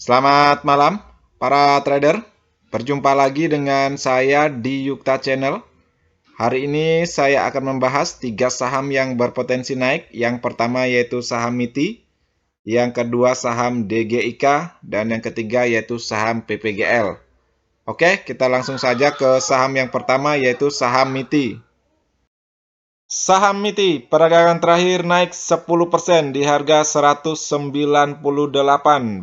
Selamat malam, para trader. Berjumpa lagi dengan saya di Yukta Channel. Hari ini saya akan membahas 3 saham yang berpotensi naik. Yang pertama yaitu saham MITI, yang kedua saham DGIK, dan yang ketiga yaitu saham PPGL. Oke, kita langsung saja ke saham yang pertama yaitu saham MITI. Saham MITI perdagangan terakhir naik 10% di harga 198.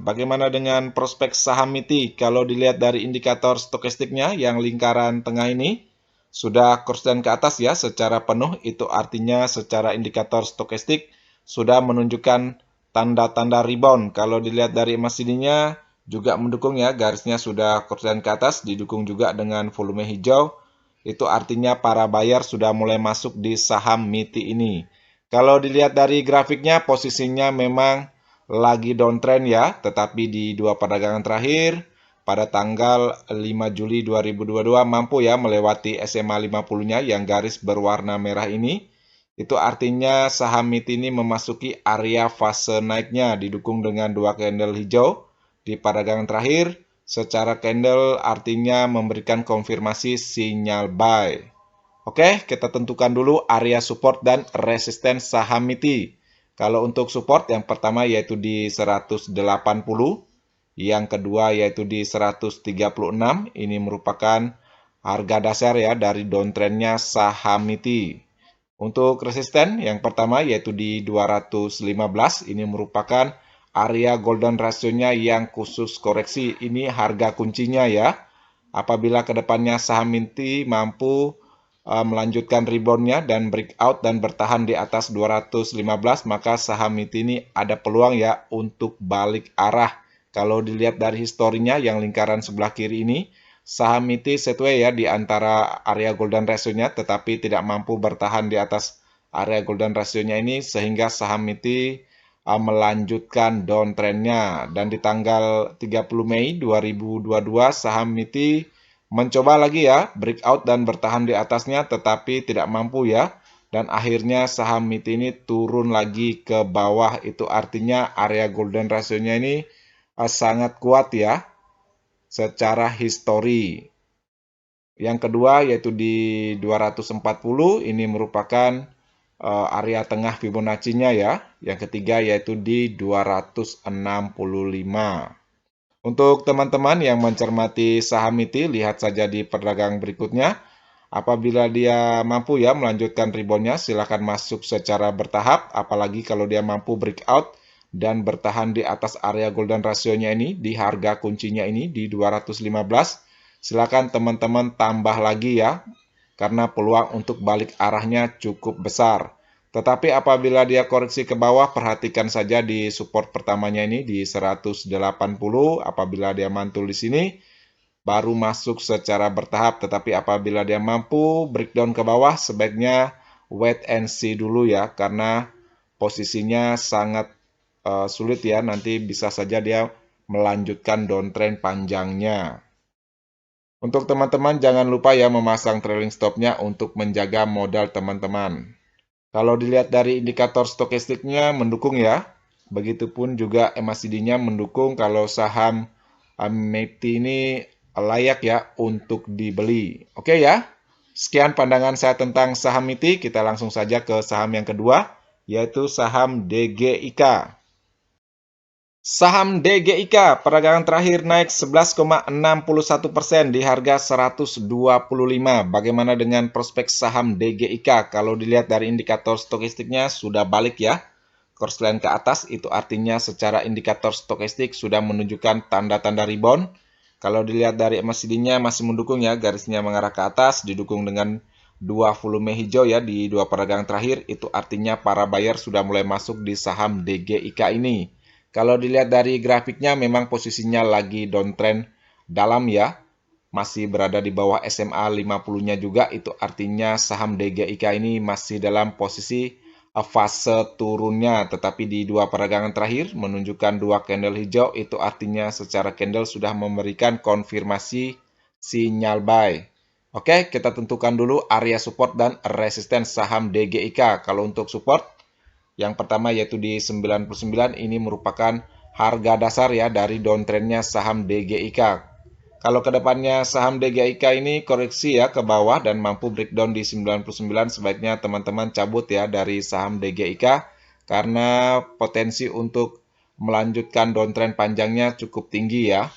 Bagaimana dengan prospek saham MITI? Kalau dilihat dari indikator stokastiknya yang lingkaran tengah ini sudah konsisten ke atas ya secara penuh, itu artinya secara indikator stokastik sudah menunjukkan tanda-tanda rebound. Kalau dilihat dari MACD-nya juga mendukung ya, garisnya sudah konsisten ke atas, didukung juga dengan volume hijau. Itu artinya para buyer sudah mulai masuk di saham MITI ini. Kalau dilihat dari grafiknya, posisinya memang lagi downtrend ya, tetapi di dua perdagangan terakhir, pada tanggal 5 Juli 2022 mampu ya melewati SMA 50-nya yang garis berwarna merah ini. Itu artinya saham MITI ini memasuki area fase naiknya, didukung dengan dua candle hijau di perdagangan terakhir. Secara candle artinya memberikan konfirmasi sinyal buy. Oke, kita tentukan dulu area support dan resisten saham MITI. Kalau untuk support yang pertama yaitu di 180, yang kedua yaitu di 136. Ini merupakan harga dasar ya dari downtrendnya saham MITI. Untuk resisten yang pertama yaitu di 215. Ini merupakan area golden ratio-nya yang khusus koreksi. Ini harga kuncinya ya. Apabila kedepannya saham MITI mampu melanjutkan reboundnya dan breakout dan bertahan di atas 215, maka saham MITI ini ada peluang ya untuk balik arah. Kalau dilihat dari historinya yang lingkaran sebelah kiri ini, saham MITI setway ya di antara area golden ratio-nya, tetapi tidak mampu bertahan di atas area golden ratio-nya ini, sehingga saham MITI melanjutkan downtrend-nya. Dan di tanggal 30 Mei 2022, saham MITI mencoba lagi ya breakout dan bertahan di atasnya, tetapi tidak mampu ya. Dan akhirnya saham MITI ini turun lagi ke bawah. Itu artinya area golden ratio-nya ini sangat kuat ya secara histori. Yang kedua yaitu di 240, ini merupakan area tengah Fibonacci-nya ya. Yang ketiga yaitu di 265. Untuk teman-teman yang mencermati saham MITI, lihat saja di perdagangan berikutnya. Apabila dia mampu ya melanjutkan reboundnya, silakan masuk secara bertahap. Apalagi kalau dia mampu breakout dan bertahan di atas area golden ratio-nya ini, di harga kuncinya ini di 215. Silakan teman-teman tambah lagi ya, karena peluang untuk balik arahnya cukup besar. Tetapi apabila dia koreksi ke bawah, perhatikan saja di support pertamanya ini di 180. Apabila dia mantul di sini, baru masuk secara bertahap. Tetapi apabila dia mampu breakdown ke bawah, sebaiknya wait and see dulu ya, karena posisinya sangat sulit ya. Nanti bisa saja dia melanjutkan downtrend panjangnya. Untuk teman-teman jangan lupa ya memasang trailing stopnya untuk menjaga modal teman-teman. Kalau dilihat dari indikator stokastiknya mendukung ya. Begitupun juga MACD-nya mendukung kalau saham MITI ini layak ya untuk dibeli. Oke ya. Sekian pandangan saya tentang saham MITI. Kita langsung saja ke saham yang kedua, yaitu saham DGIK. Saham DGIK perdagangan terakhir naik 11,61% di harga 125. Bagaimana dengan prospek saham DGIK? Kalau dilihat dari indikator stokastiknya sudah balik ya. Korslen ke atas, itu artinya secara indikator stokastik sudah menunjukkan tanda-tanda rebound. Kalau dilihat dari MACD-nya masih mendukung ya, garisnya mengarah ke atas, didukung dengan dua volume hijau ya di dua perdagangan terakhir. Itu artinya para buyer sudah mulai masuk di saham DGIK ini. Kalau dilihat dari grafiknya memang posisinya lagi downtrend dalam ya. Masih berada di bawah SMA 50-nya juga. Itu artinya saham DGIK ini masih dalam posisi fase turunnya. Tetapi di dua perdagangan terakhir menunjukkan dua candle hijau. Itu artinya secara candle sudah memberikan konfirmasi sinyal buy. Oke, kita tentukan dulu area support dan resisten saham DGIK. Kalau untuk support, yang pertama yaitu di 99, ini merupakan harga dasar ya dari downtrendnya saham DGIK. Kalau kedepannya saham DGIK ini koreksi ya ke bawah dan mampu breakdown di 99, sebaiknya teman-teman cabut ya dari saham DGIK karena potensi untuk melanjutkan downtrend panjangnya cukup tinggi ya.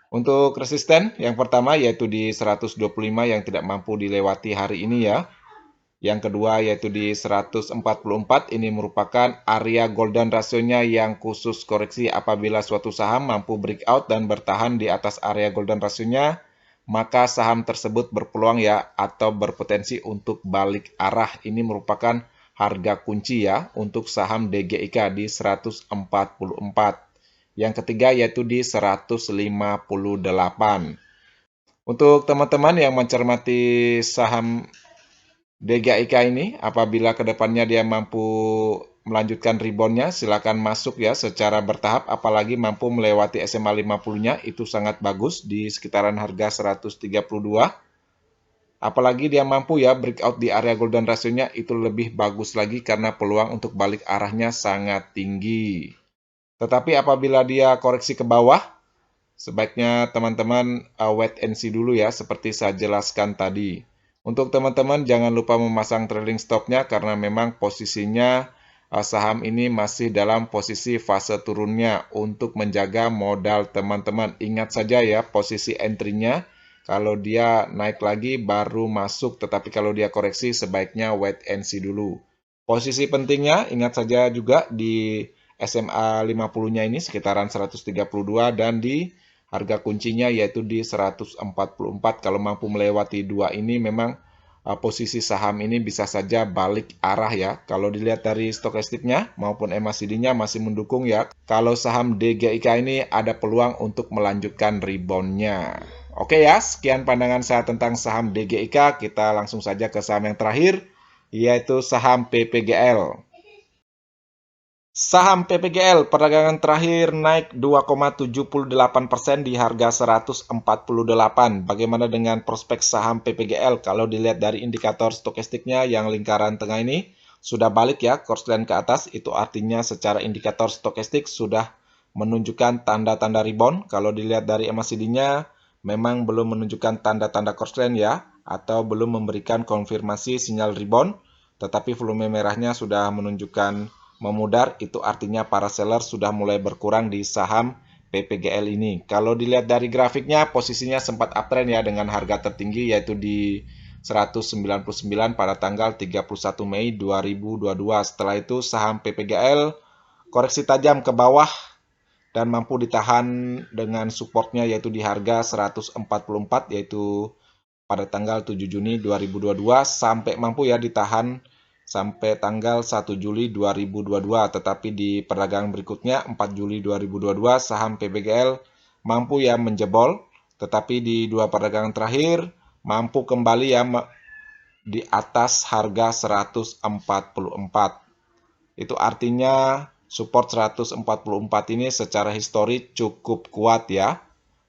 Untuk resisten yang pertama yaitu di 125 yang tidak mampu dilewati hari ini ya. Yang kedua yaitu di 144, ini merupakan area golden rasionya yang khusus koreksi apabila suatu saham mampu breakout dan bertahan di atas area golden rasionya, maka saham tersebut berpeluang ya atau berpotensi untuk balik arah. Ini merupakan harga kunci ya untuk saham DGIK di 144. Yang ketiga yaitu di 158. Untuk teman-teman yang mencermati saham DGIK ini, apabila kedepannya dia mampu melanjutkan reboundnya, silakan masuk ya secara bertahap, apalagi mampu melewati SMA 50-nya, itu sangat bagus di sekitaran harga 132. Apalagi dia mampu ya breakout di area golden ratio-nya, itu lebih bagus lagi karena peluang untuk balik arahnya sangat tinggi. Tetapi apabila dia koreksi ke bawah, sebaiknya teman-teman wait and see dulu ya, seperti saya jelaskan tadi. Untuk teman-teman jangan lupa memasang trailing stop-nya karena memang posisinya saham ini masih dalam posisi fase turunnya untuk menjaga modal teman-teman. Ingat saja ya posisi entry-nya, kalau dia naik lagi baru masuk, tetapi kalau dia koreksi sebaiknya wait and see dulu. Posisi pentingnya ingat saja juga di SMA 50-nya ini sekitaran 132 dan di harga kuncinya yaitu di 144. Kalau mampu melewati dua ini memang posisi saham ini bisa saja balik arah ya. Kalau dilihat dari stokastiknya maupun MACD-nya masih mendukung ya. Kalau saham DGIK ini ada peluang untuk melanjutkan rebound-nya. Oke ya, sekian pandangan saya tentang saham DGIK. Kita langsung saja ke saham yang terakhir, yaitu saham PPGL. Saham PPGL perdagangan terakhir naik 2,78% di harga 148. Bagaimana dengan prospek saham PPGL? Kalau dilihat dari indikator stokastiknya yang lingkaran tengah ini sudah balik ya, korslen ke atas. Itu artinya secara indikator stokastik sudah menunjukkan tanda-tanda rebound. Kalau dilihat dari MACD-nya memang belum menunjukkan tanda-tanda korslen ya, atau belum memberikan konfirmasi sinyal rebound. Tetapi volume merahnya sudah menunjukkan memudar, itu artinya para seller sudah mulai berkurang di saham PPGL ini. Kalau dilihat dari grafiknya, posisinya sempat uptrend ya dengan harga tertinggi yaitu di 199 pada tanggal 31 Mei 2022. Setelah itu saham PPGL koreksi tajam ke bawah dan mampu ditahan dengan supportnya yaitu di harga 144 yaitu pada tanggal 7 Juni 2022 sampai mampu ya ditahan sampai tanggal 1 Juli 2022. Tetapi di perdagangan berikutnya 4 Juli 2022 saham PPGL mampu ya menjebol, tetapi di dua perdagangan terakhir mampu kembali ya di atas harga 144. Itu artinya support 144 ini secara histori cukup kuat ya.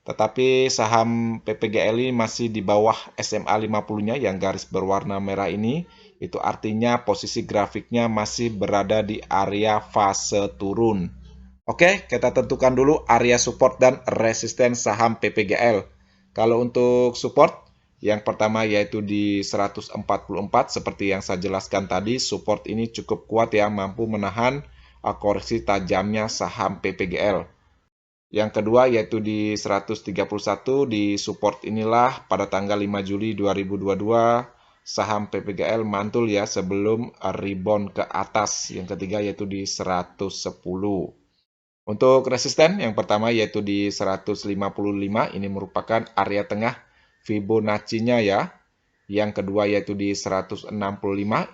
Tetapi saham PPGL masih di bawah SMA 50-nya yang garis berwarna merah ini. Itu artinya posisi grafiknya masih berada di area fase turun. Oke, kita tentukan dulu area support dan resisten saham PPGL. Kalau untuk support, yang pertama yaitu di 144 seperti yang saya jelaskan tadi, support ini cukup kuat ya, mampu menahan koreksi tajamnya saham PPGL. Yang kedua yaitu di 131, di support inilah pada tanggal 5 Juli 2022 saham PPGL mantul ya sebelum rebound ke atas. Yang ketiga yaitu di 110. Untuk resisten yang pertama yaitu di 155, ini merupakan area tengah Fibonacci-nya ya. Yang kedua yaitu di 165,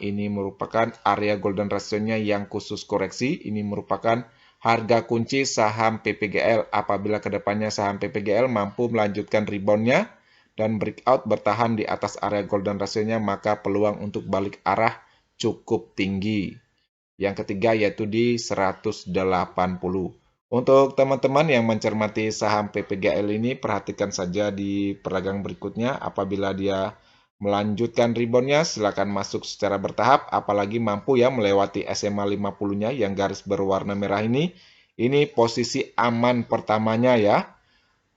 ini merupakan area golden ratio-nya yang khusus koreksi. Ini merupakan harga kunci saham PPGL. Apabila kedepannya saham PPGL mampu melanjutkan rebound-nya dan breakout bertahan di atas area golden ratio-nya, maka peluang untuk balik arah cukup tinggi. Yang ketiga yaitu di 180. Untuk teman-teman yang mencermati saham PPGL ini, perhatikan saja di perdagangan berikutnya. Apabila dia melanjutkan reboundnya, silakan masuk secara bertahap, apalagi mampu ya melewati SMA 50-nya yang garis berwarna merah ini. Ini posisi aman pertamanya ya.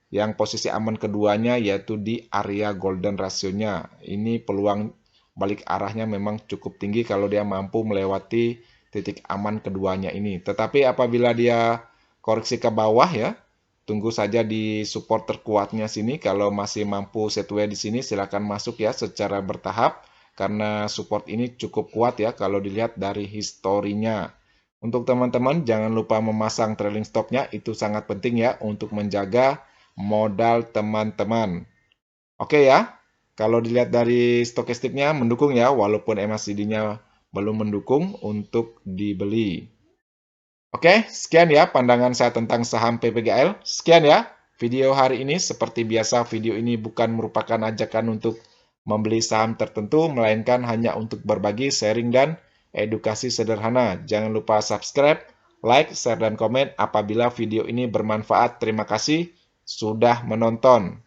Yang posisi aman keduanya yaitu di area golden ratio-nya. Ini peluang balik arahnya memang cukup tinggi kalau dia mampu melewati titik aman keduanya ini. Tetapi apabila dia koreksi ke bawah ya, tunggu saja di support terkuatnya sini. Kalau masih mampu sideways di sini silakan masuk ya secara bertahap. Karena support ini cukup kuat ya kalau dilihat dari historinya. Untuk teman-teman jangan lupa memasang trailing stop-nya, itu sangat penting ya untuk menjaga modal teman-teman. Oke ya, kalau dilihat dari stokastiknya mendukung ya, walaupun MACD-nya belum mendukung untuk dibeli. Oke, sekian ya pandangan saya tentang saham PPGL. Sekian ya video hari ini. Seperti biasa, video ini bukan merupakan ajakan untuk membeli saham tertentu, melainkan hanya untuk berbagi, sharing, dan edukasi sederhana. Jangan lupa subscribe, like, share, dan komen apabila video ini bermanfaat. Terima kasih sudah menonton.